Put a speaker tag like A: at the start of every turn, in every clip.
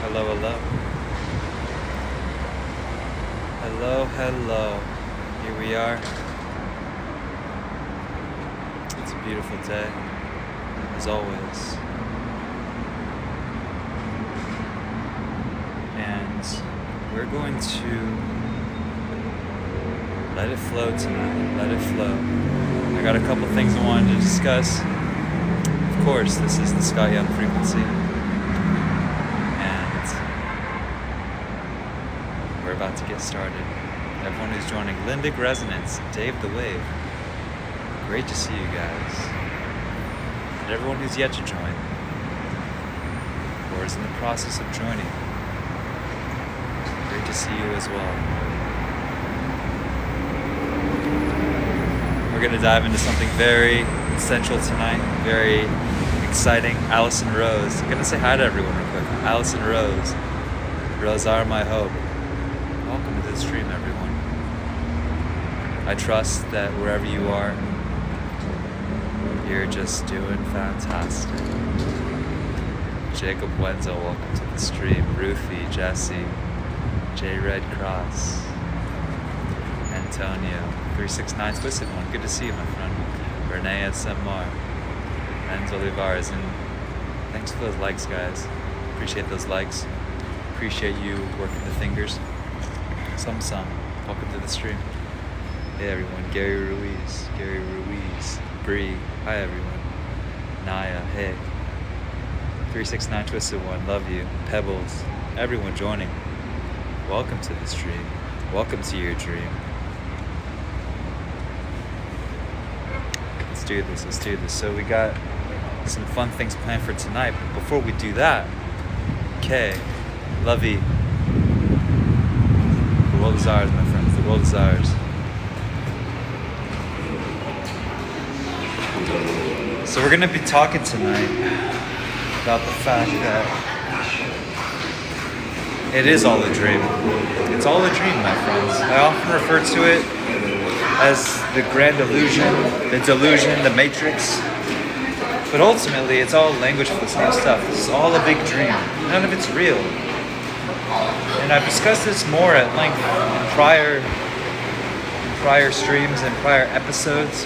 A: Hello, hello. Hello, hello. Here we are. It's a beautiful day, as always. And we're going to let it flow tonight. Let it flow. I got a couple things I wanted to discuss. Of course, this is the Scott Young Frequency. We're about to get started. Everyone who's joining, Limbic Resonance, Dave the Wave. Great to see you guys. And everyone who's yet to join, or is in the process of joining, great to see you as well. We're going to dive into something very essential tonight, very exciting. Allison Rose. I'm going to say hi to everyone real quick. Allison Rose. Rose are my hope. Welcome to the stream, everyone. I trust that wherever you are, you're just doing fantastic. Jacob Wenzel, welcome to the stream. Ruthie, Jesse, J Red Cross, Antonio, 369 Twisted One. Good to see you, my friend. Renee SMR, and Olivares, and thanks for those likes, guys. Appreciate those likes. Appreciate you working the fingers. Some. Welcome to the stream. Hey everyone. Gary Ruiz. Bree. Hi everyone. Naya. Hey. 369 Twisted One. Love you. Pebbles. Everyone joining. Welcome to the stream. Welcome to your dream. Let's do this. So we got some fun things planned for tonight. But before we do that, okay, Lovey. The world is ours, my friends. The world is ours. So we're going to be talking tonight about the fact that it is all a dream. It's all a dream, my friends. I often refer to it as the grand illusion, the delusion, the matrix. But ultimately, it's all language for the same stuff. It's all a big dream. None of it's real. And I've discussed this more at length in prior streams and prior episodes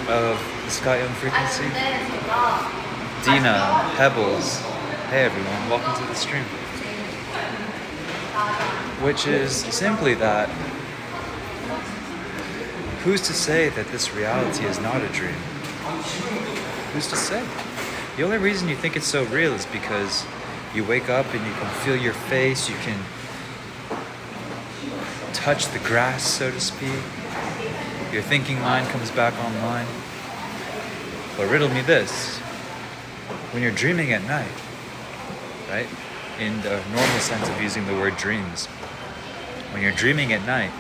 A: of the Scott Young Frequency. Dina, Pebbles, hey everyone, welcome to the stream. Which is simply that, who's to say that this reality is not a dream? Who's to say? The only reason you think it's so real is because you wake up and you can feel your face, you can touch the grass, so to speak. Your thinking mind comes back online. But riddle me this, when you're dreaming at night, right? In the normal sense of using the word dreams, when you're dreaming at night,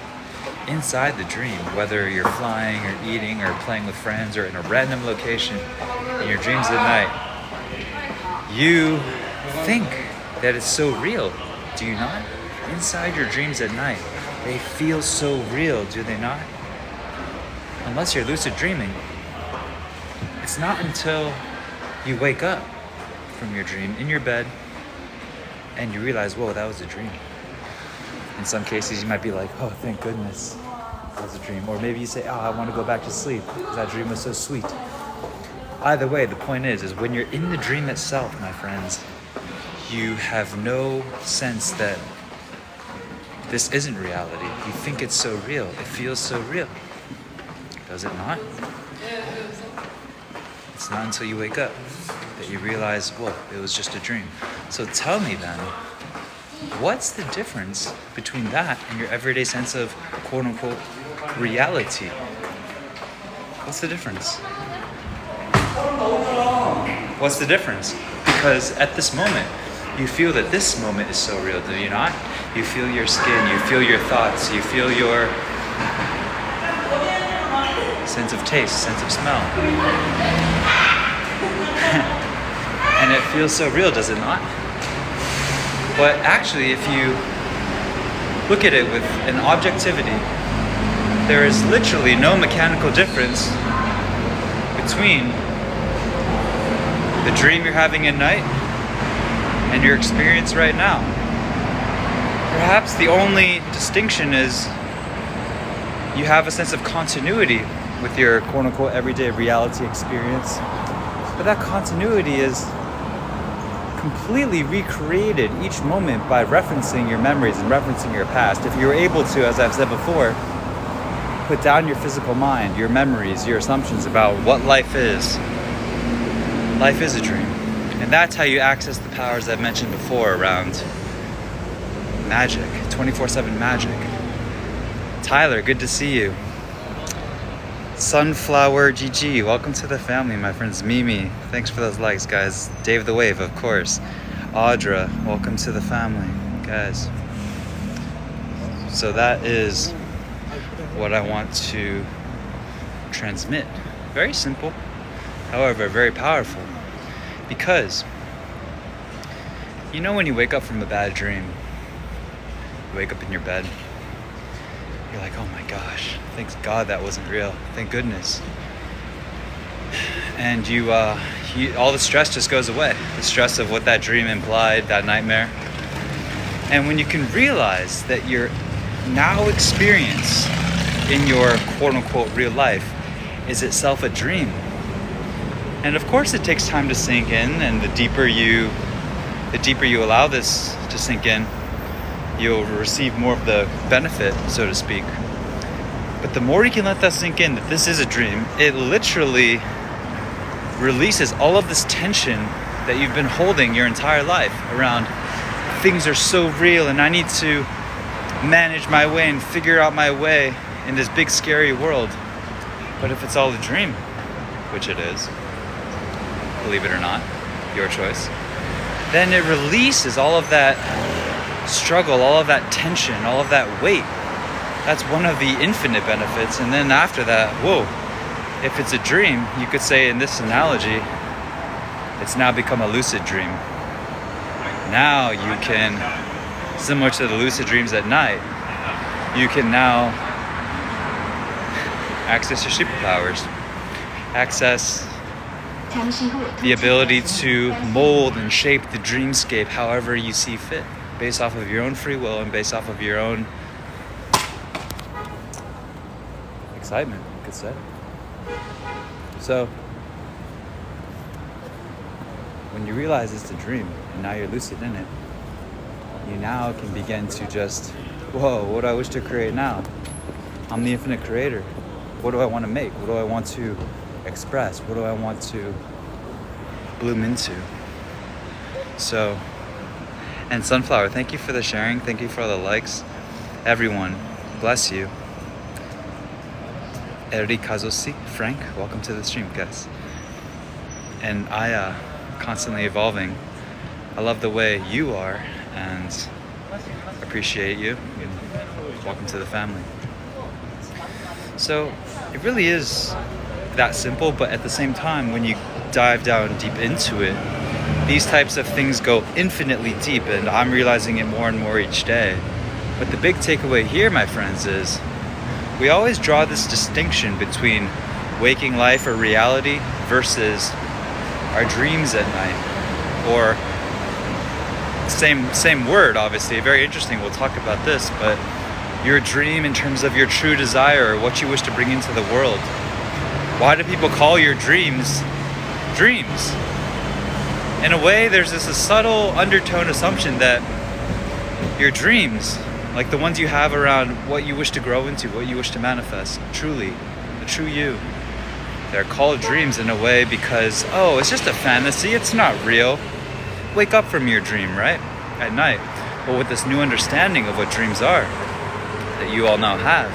A: inside the dream, whether you're flying or eating or playing with friends or in a random location in your dreams at night, you think that it's so real, do you not? Inside your dreams at night, they feel so real, do they not? Unless you're lucid dreaming, it's not until you wake up from your dream in your bed and you realize, whoa, that was a dream. In some cases, you might be like, oh, thank goodness that was a dream. Or maybe you say, oh, I want to go back to sleep because that dream was so sweet. Either way, the point is when you're in the dream itself, my friends, you have no sense that this isn't reality. You think it's so real. It feels so real. Does it not? It's not until you wake up that you realize, whoa, it was just a dream. So tell me then, what's the difference between that and your everyday sense of quote unquote reality? What's the difference? What's the difference? Because at this moment, you feel that this moment is so real, do you not? You feel your skin, you feel your thoughts, you feel your sense of taste, sense of smell. And it feels so real, does it not? But actually, if you look at it with an objectivity, there is literally no mechanical difference between the dream you're having at night and your experience right now. Perhaps the only distinction is you have a sense of continuity with your quote-unquote everyday reality experience, but that continuity is completely recreated each moment by referencing your memories and referencing your past. If you were able to, as I've said before, put down your physical mind, your memories, your assumptions about what life is a dream. And that's how you access the powers I've mentioned before around magic, 24/7 magic. Tyler, good to see you. Sunflower GG, welcome to the family, my friends. Mimi, thanks for those likes, guys. Dave the Wave, of course. Audra, welcome to the family, guys. So that is what I want to transmit. Very simple, however, very powerful. Because, you know when you wake up from a bad dream, you wake up in your bed, you're like, oh my gosh, thank God that wasn't real. Thank goodness. And you all the stress just goes away. The stress of what that dream implied, that nightmare. And when you can realize that your now experience in your quote unquote real life is itself a dream. And of course it takes time to sink in, and the deeper you allow this to sink in, you'll receive more of the benefit, so to speak. But the more you can let that sink in, that this is a dream, it literally releases all of this tension that you've been holding your entire life around things are so real and I need to manage my way and figure out my way in this big scary world. But if it's all a dream, which it is, believe it or not, your choice, then it releases all of that struggle, all of that tension, all of that weight. That's one of the infinite benefits. And then after that, whoa, if it's a dream, you could say in this analogy, it's now become a lucid dream. Now you can, similar to the lucid dreams at night, you can now access your superpowers, access the ability to mold and shape the dreamscape however you see fit, based off of your own free will and based off of your own excitement, you could say. So, when you realize it's a dream and now you're lucid in it, you now can begin to just, whoa, what do I wish to create now? I'm the infinite creator. What do I want to make? What do I want to express? What do I want to bloom into? So, and Sunflower, thank you for the sharing. Thank you for all the likes. Everyone, bless you. Eri Kazosi, Frank, welcome to the stream, guys. And I, constantly evolving. I love the way you are and appreciate you. And welcome to the family. So it really is that simple, but at the same time, when you dive down deep into it, these types of things go infinitely deep, and I'm realizing it more and more each day. But the big takeaway here, my friends, is we always draw this distinction between waking life or reality versus our dreams at night, or same word, obviously, very interesting. We'll talk about this, but your dream in terms of your true desire or what you wish to bring into the world. Why do people call your dreams dreams? In a way, there's this subtle undertone assumption that your dreams, like the ones you have around what you wish to grow into, what you wish to manifest, truly, the true you, they're called dreams in a way because, oh, it's just a fantasy, it's not real. Wake up from your dream, right? At night. But with this new understanding of what dreams are, that you all now have,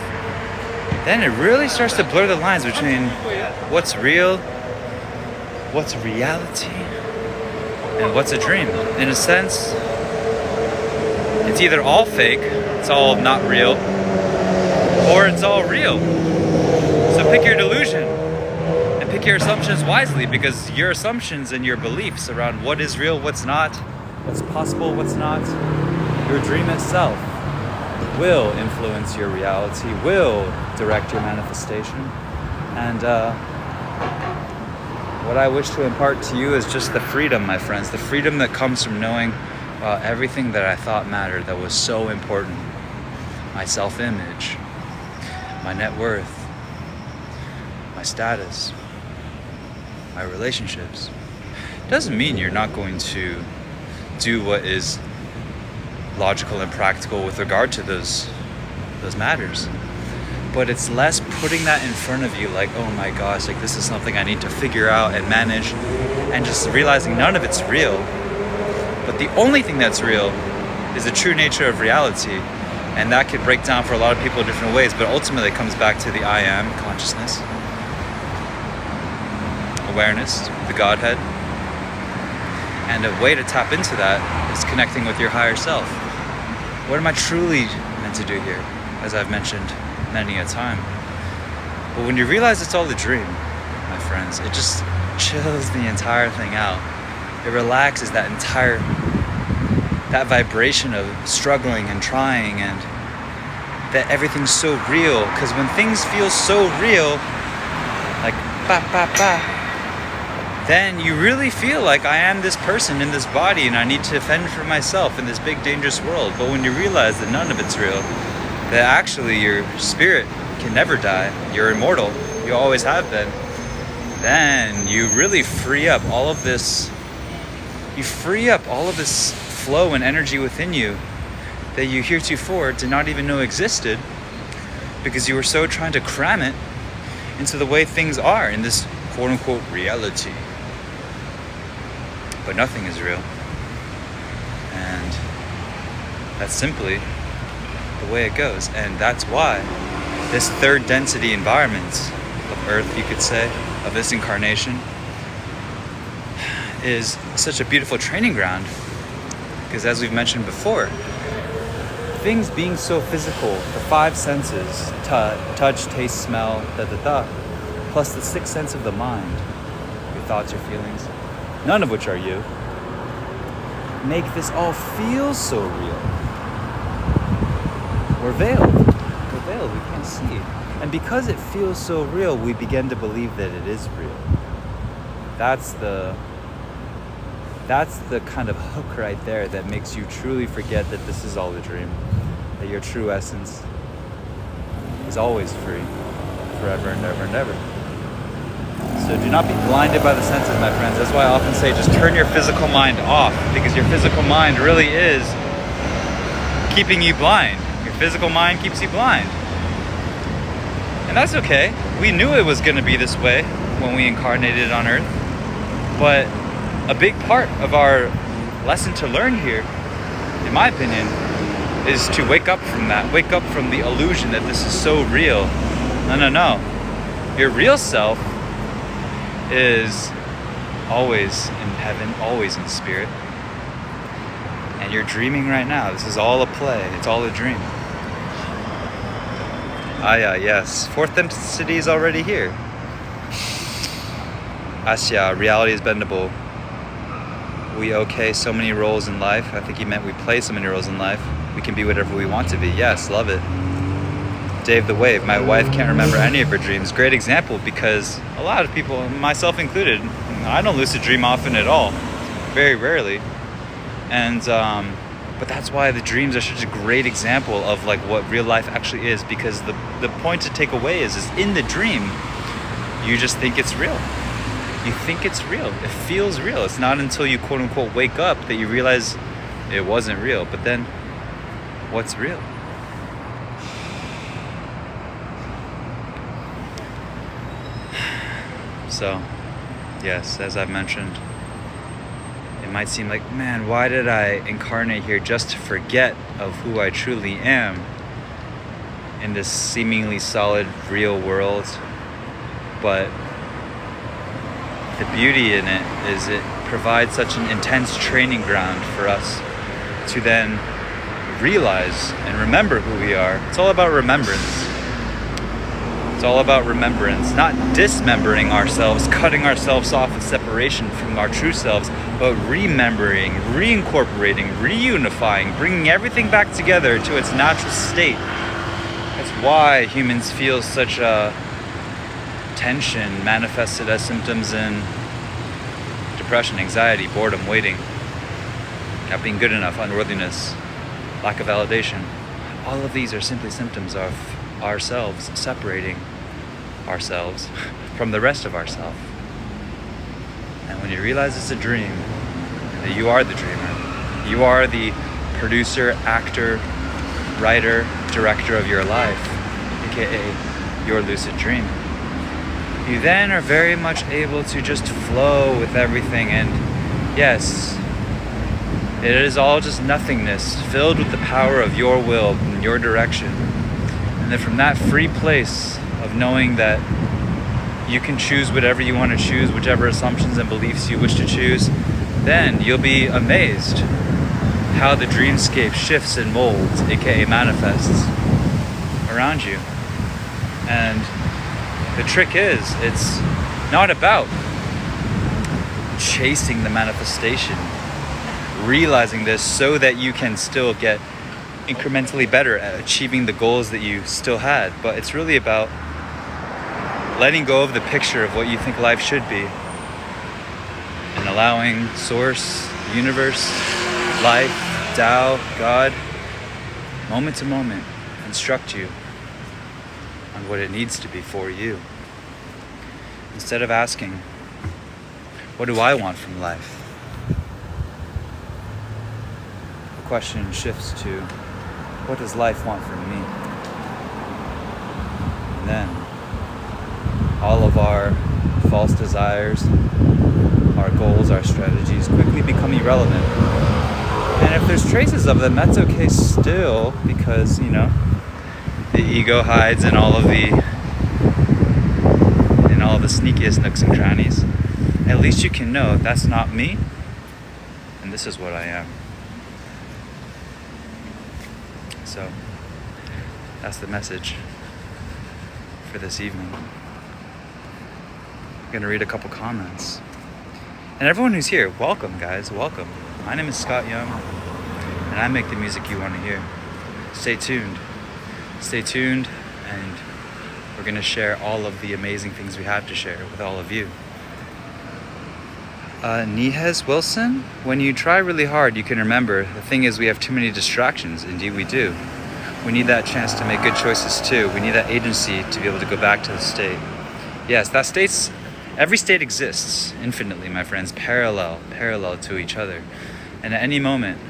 A: then it really starts to blur the lines between what's real, what's reality, and what's a dream. In a sense, it's either all fake, it's all not real, or it's all real. So pick your delusion and pick your assumptions wisely, because your assumptions and your beliefs around what is real, what's not, what's possible, what's not, your dream itself will influence your reality, will direct your manifestation. And what I wish to impart to you is just the freedom, my friends, the freedom that comes from knowing everything that I thought mattered, that was so important. My self-image, my net worth, my status, my relationships. Doesn't mean you're not going to do what is logical and practical with regard to those matters. But it's less putting that in front of you like, oh my gosh, like this is something I need to figure out and manage, and just realizing none of it's real. But the only thing that's real is the true nature of reality. And that could break down for a lot of people in different ways, but ultimately it comes back to the I am consciousness, awareness, the Godhead. And a way to tap into that is connecting with your higher self. What am I truly meant to do here? As I've mentioned many a time. But when you realize it's all a dream, my friends, it just chills the entire thing out. It relaxes that vibration of struggling and trying, and that everything's so real. Because when things feel so real, like ba ba ba, then you really feel like I am this person in this body and I need to fend for myself in this big dangerous world. But when you realize that none of it's real, that actually your spirit can never die, you're immortal, you always have been, then you really free up all of this. You free up all of this flow and energy within you that you heretofore did not even know existed, because you were so trying to cram it into the way things are in this quote-unquote reality. But nothing is real, and that's simply the way it goes. And that's why this third density environment of Earth, you could say, of this incarnation, is such a beautiful training ground. Because as we've mentioned before, things being so physical, the five senses, touch, taste, smell, plus the sixth sense of the mind, your thoughts, your feelings, none of which are you, make this all feel so real. We're veiled, we can't see. And because it feels so real, we begin to believe that it is real. That's the kind of hook right there that makes you truly forget that this is all a dream, that your true essence is always free, forever and ever and ever. So do not be blinded by the senses, my friends. That's why I often say just turn your physical mind off, because your physical mind really is keeping you blind. Your physical mind keeps you blind. And that's okay. We knew it was going to be this way when we incarnated on Earth. But a big part of our lesson to learn here, in my opinion, is to wake up from that. Wake up from the illusion that this is so real. No. Your real self is always in heaven, always in spirit. And you're dreaming right now. This is all a play. It's all a dream. Yes. Fourth density is already here. Asya, reality is bendable. We okay so many roles in life. I think he meant we play so many roles in life. We can be whatever we want to be. Yes, love it. Dave the Wave, my wife can't remember any of her dreams. Great example, because a lot of people, myself included, I don't lucid dream often at all. Very rarely. And but that's why the dreams are such a great example of like what real life actually is, because the point to take away is in the dream, you just think it's real. You think it's real. It feels real. It's not until you quote unquote wake up that you realize it wasn't real. But then, what's real? So, yes, as I've mentioned, it might seem like, man, why did I incarnate here just to forget of who I truly am in this seemingly solid, real world? But the beauty in it is it provides such an intense training ground for us to then realize and remember who we are. It's all about remembrance. It's all about remembrance, not dismembering ourselves, cutting ourselves off in separation from our true selves, but remembering, reincorporating, reunifying, bringing everything back together to its natural state. That's why humans feel such a tension manifested as symptoms in depression, anxiety, boredom, waiting, not being good enough, unworthiness, lack of validation. All of these are simply symptoms of ourselves separating ourselves from the rest of ourselves. And when you realize it's a dream, that you are the dreamer, you are the producer, actor, writer, director of your life, aka your lucid dream, you then are very much able to just flow with everything. And yes, it is all just nothingness filled with the power of your will and your direction. And then from that free place of knowing that you can choose whatever you want to choose, whichever assumptions and beliefs you wish to choose, then you'll be amazed how the dreamscape shifts and molds, aka manifests around you. And the trick is, it's not about chasing the manifestation, realizing this so that you can still get incrementally better at achieving the goals that you still had, but it's really about letting go of the picture of what you think life should be and allowing source, universe, life, Tao, God, moment to moment, instruct you on what it needs to be for you. Instead of asking, what do I want from life? The question shifts to, what does life want from me? And then all of our false desires, our goals, our strategies quickly become irrelevant. And if there's traces of them, that's okay still, because, you know, the ego hides in all the sneakiest nooks and crannies. At least you can know that's not me, and this is what I am. So that's the message for this evening. I'm gonna read a couple comments. And everyone who's here, welcome guys, welcome. My name is Scott Young, and I make the music you want to hear. Stay tuned. Stay tuned, and we're gonna share all of the amazing things we have to share with all of you. Nihez Wilson, when you try really hard, you can remember, the thing is we have too many distractions. Indeed we do. We need that chance to make good choices too. We need that agency to be able to go back to the state. Yes, every state exists infinitely, my friends, parallel to each other. And at any moment,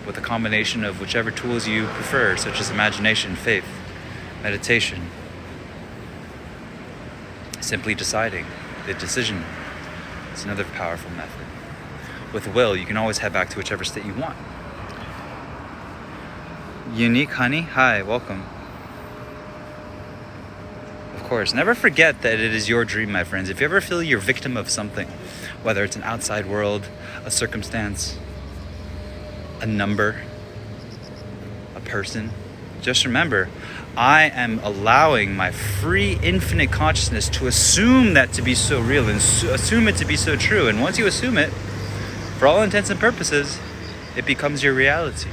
A: with a combination of whichever tools you prefer, such as imagination, faith, meditation, simply deciding, the decision is another powerful method. With will, you can always head back to whichever state you want. Unique Honey, hi, welcome. Of course, never forget that it is your dream, my friends. If you ever feel you're a victim of something, whether it's an outside world, a circumstance, a number, a person, just remember, I am allowing my free infinite consciousness to assume that to be so real and assume it to be so true. And once you assume it, for all intents and purposes, it becomes your reality.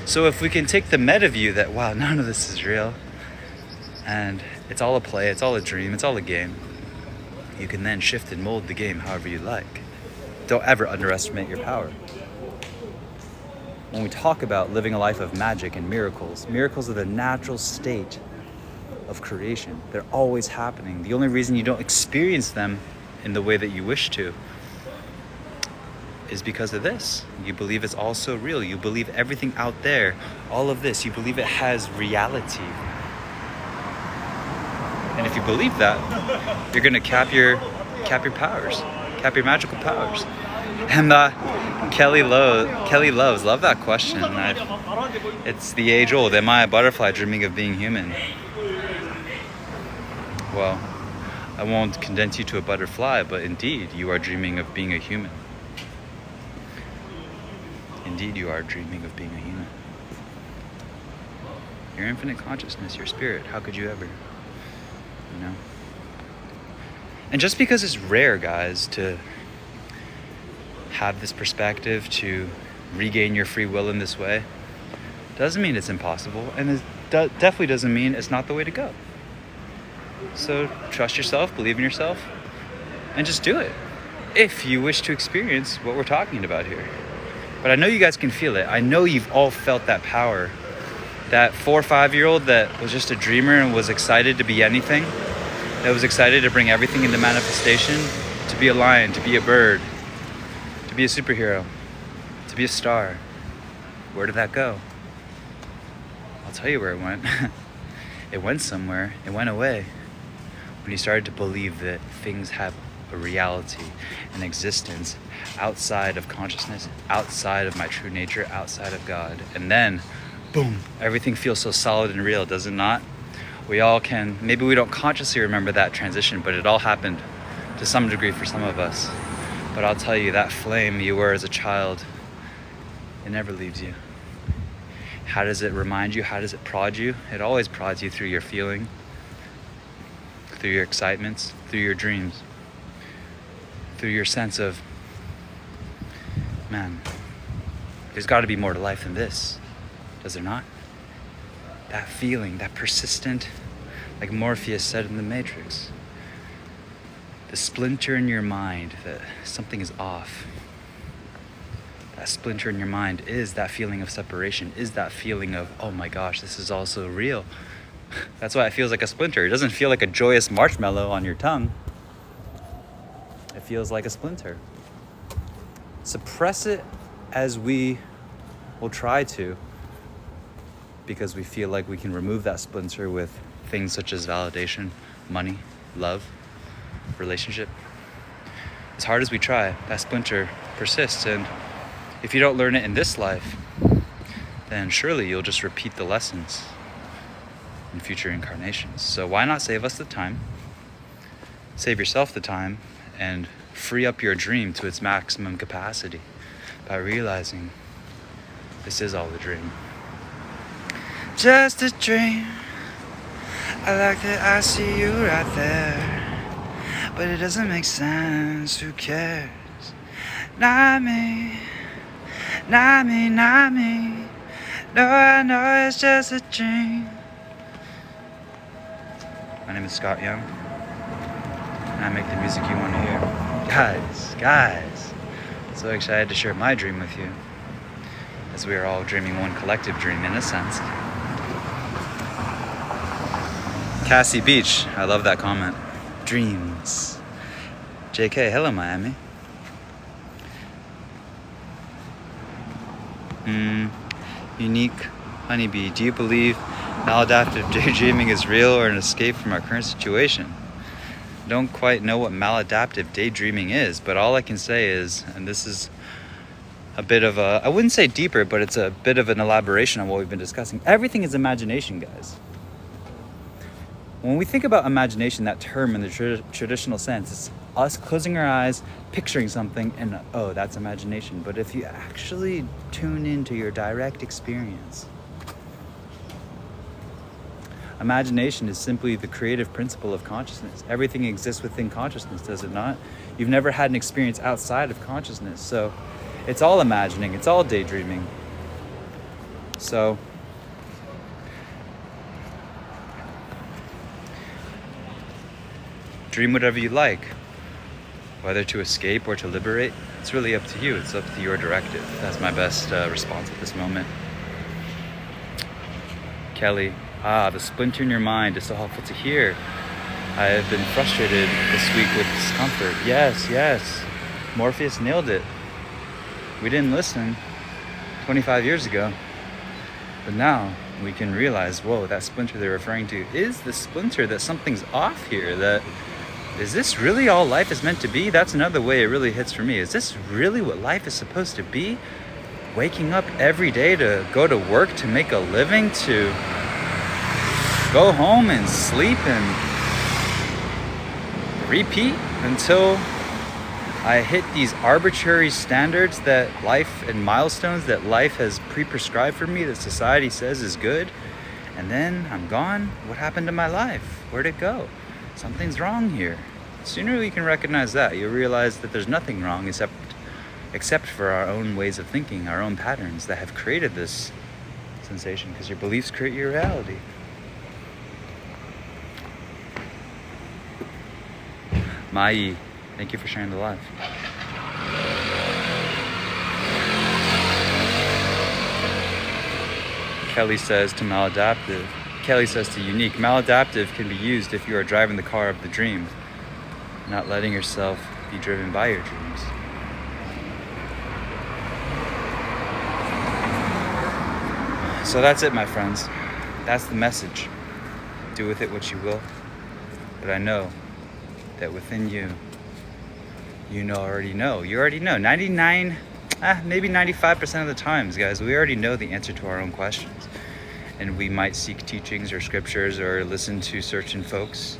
A: So if we can take the meta view that, wow, none of this is real, and it's all a play, it's all a dream, it's all a game, you can then shift and mold the game however you like. Don't ever underestimate your power. When we talk about living a life of magic and miracles, miracles are the natural state of creation. They're always happening. The only reason you don't experience them in the way that you wish to is because of this. You believe it's all so real. You believe everything out there, all of this, you believe it has reality. And if you believe that, you're gonna cap your powers, cap your magical powers. And Kelly Loves, love that question. It's the age old, am I a butterfly dreaming of being human? Well, I won't condense you to a butterfly, but indeed, you are dreaming of being a human. Indeed, you are dreaming of being a human. Your infinite consciousness, your spirit, how could you ever? You know? And just because it's rare, guys, to have this perspective, to regain your free will in this way, doesn't mean it's impossible, and it definitely doesn't mean it's not the way to go. So trust yourself, believe in yourself, and just do it. if you wish to experience what we're talking about here. But I know you guys can feel it. I know you've all felt that power. That 4 or 5-year-old that was just a dreamer and was excited to be anything, that was excited to bring everything into manifestation, to be a lion, to be a bird, to be a superhero, to be a star. Where did that go? I'll tell you where it went. It went somewhere. It went away. When you started to believe that things have a reality, an existence outside of consciousness, outside of my true nature, outside of God. And then, boom, everything feels so solid and real, does it not? We all can, maybe we don't consciously remember that transition, but it all happened to some degree for some of us. But I'll tell you, that flame you were as a child, it never leaves you. How does it remind you? How does it prod you? It always prods you through your feeling, through your excitements, through your dreams, through your sense of, man, there's got to be more to life than this, does there not? That feeling, that persistent, like Morpheus said in The Matrix, the splinter in your mind that something is off. That splinter in your mind is that feeling of separation, is that feeling of, oh my gosh, this is all so real. That's why it feels like a splinter. It doesn't feel like a joyous marshmallow on your tongue. It feels like a splinter. Suppress it as we will try to, because we feel like we can remove that splinter with things such as validation, money, love, relationship. As hard as we try, that splinter persists, and if you don't learn it in this life, then surely you'll just repeat the lessons in future incarnations. So why not save us the time, save yourself the time, and free up your dream to its maximum capacity by realizing this is all a dream. Just a dream. I like that I see you right there, but it doesn't make sense. Who cares? Not me, not me, not me. No, I know it's just a dream. My name is Scott Young, and I make the music you want to hear. Guys, so excited to share my dream with you, as we are all dreaming one collective dream in a sense. Cassie Beach, I love that comment. Dreams. JK, hello Miami. Unique Honeybee, do you believe maladaptive daydreaming is real or an escape from our current situation? Don't quite know what maladaptive daydreaming is, but all I can say is, and this is a bit of a, I wouldn't say deeper, but it's a bit of an elaboration on what we've been discussing. Everything is imagination, guys. When we think about imagination, that term in the traditional sense, it's us closing our eyes, picturing something, and oh, that's imagination. But if you actually tune into your direct experience, imagination is simply the creative principle of consciousness. Everything exists within consciousness, does it not? You've never had an experience outside of consciousness, so it's all imagining, it's all daydreaming. So dream whatever you like, whether to escape or to liberate. It's really up to you. It's up to your directive. That's my best response at this moment. Kelly, the splinter in your mind is so helpful to hear. I have been frustrated this week with discomfort. Yes. Morpheus nailed it. We didn't listen 25 years ago. But now we can realize, whoa, that splinter they're referring to is the splinter, that something's off here, that is this really all life is meant to be? That's another way it really hits for me. Is this really what life is supposed to be? Waking up every day to go to work, to make a living, to go home and sleep and repeat until I hit these arbitrary standards that life and milestones that life has pre-prescribed for me, that society says is good, and then I'm gone. What happened to my life? Where'd it go? Something's wrong here. The sooner we can recognize that, you'll realize that there's nothing wrong except for our own ways of thinking, our own patterns that have created this sensation, because your beliefs create your reality. Mai, thank you for sharing the live. Kelly says to maladaptive. Kelly says to unique, maladaptive can be used if you are driving the car of the dream, not letting yourself be driven by your dreams. So that's it, my friends. That's the message. Do with it what you will. But I know that within you, you already know. You already know. 99, maybe 95% of the times, guys, we already know the answer to our own questions. And we might seek teachings or scriptures or listen to certain folks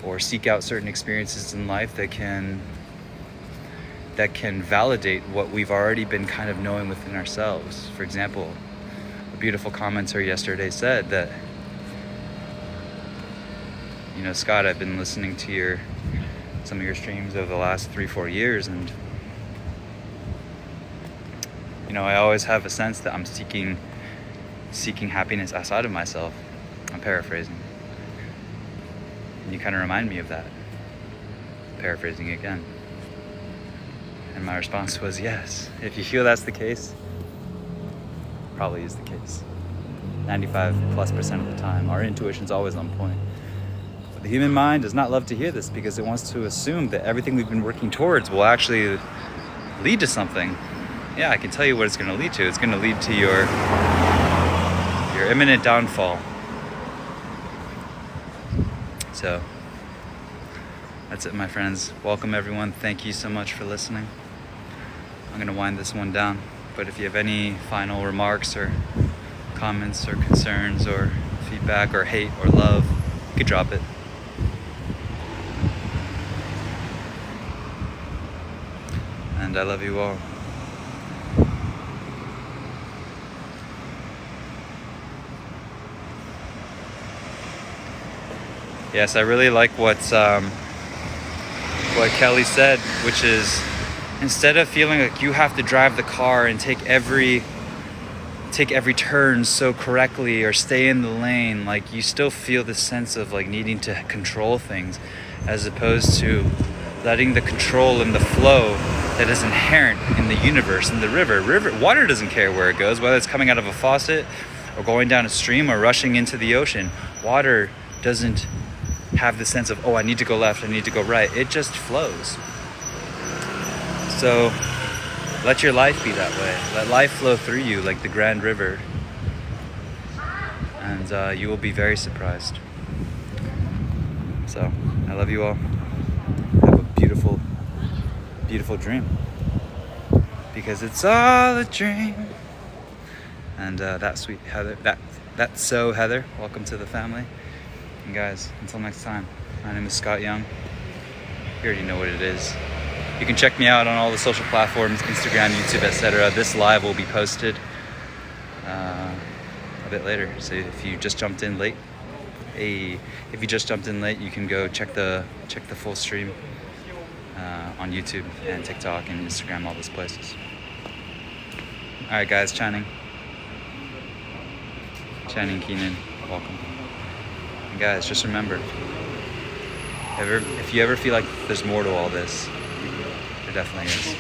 A: or seek out certain experiences in life that can validate what we've already been kind of knowing within ourselves. For example, a beautiful commenter yesterday said that, you know, Scott, I've been listening to some of your streams over the last 3-4 years, and you know, I always have a sense that I'm seeking happiness outside of myself. I'm paraphrasing. And you kind of remind me of that. Paraphrasing again. And my response was yes. If you feel that's the case, probably is the case. 95+% of the time. Our intuition's always on point. But the human mind does not love to hear this because it wants to assume that everything we've been working towards will actually lead to something. Yeah, I can tell you what it's going to lead to. It's going to lead to your imminent downfall. So that's it, my friends. Welcome everyone. Thank you so much for listening. I'm going to wind this one down, but if you have any final remarks or comments or concerns or feedback or hate or love, you could drop it. And I love you all. Yes, I really like what Kelly said, which is, instead of feeling like you have to drive the car and take every turn so correctly or stay in the lane, like you still feel this sense of like needing to control things, as opposed to letting the control and the flow that is inherent in the universe, in the river. Water doesn't care where it goes, whether it's coming out of a faucet or going down a stream or rushing into the ocean. Water doesn't have the sense of, oh, I need to go left, I need to go right. It just flows. So let your life be that way. Let life flow through you like the Grand River, and you will be very surprised. So I love you all. Have a beautiful, beautiful dream, because it's all a dream. And that's sweet Heather. That's so Heather. Welcome to the family. And guys, until next time, my name is Scott Young. You already know what it is. You can check me out on all the social platforms, Instagram, YouTube, etc. This live will be posted a bit later. So if you just jumped in late, you can go check the full stream on YouTube and TikTok and Instagram, all those places. All right, guys, Channing Keenan, welcome. And guys, just remember, if you ever feel like there's more to all this, there definitely is.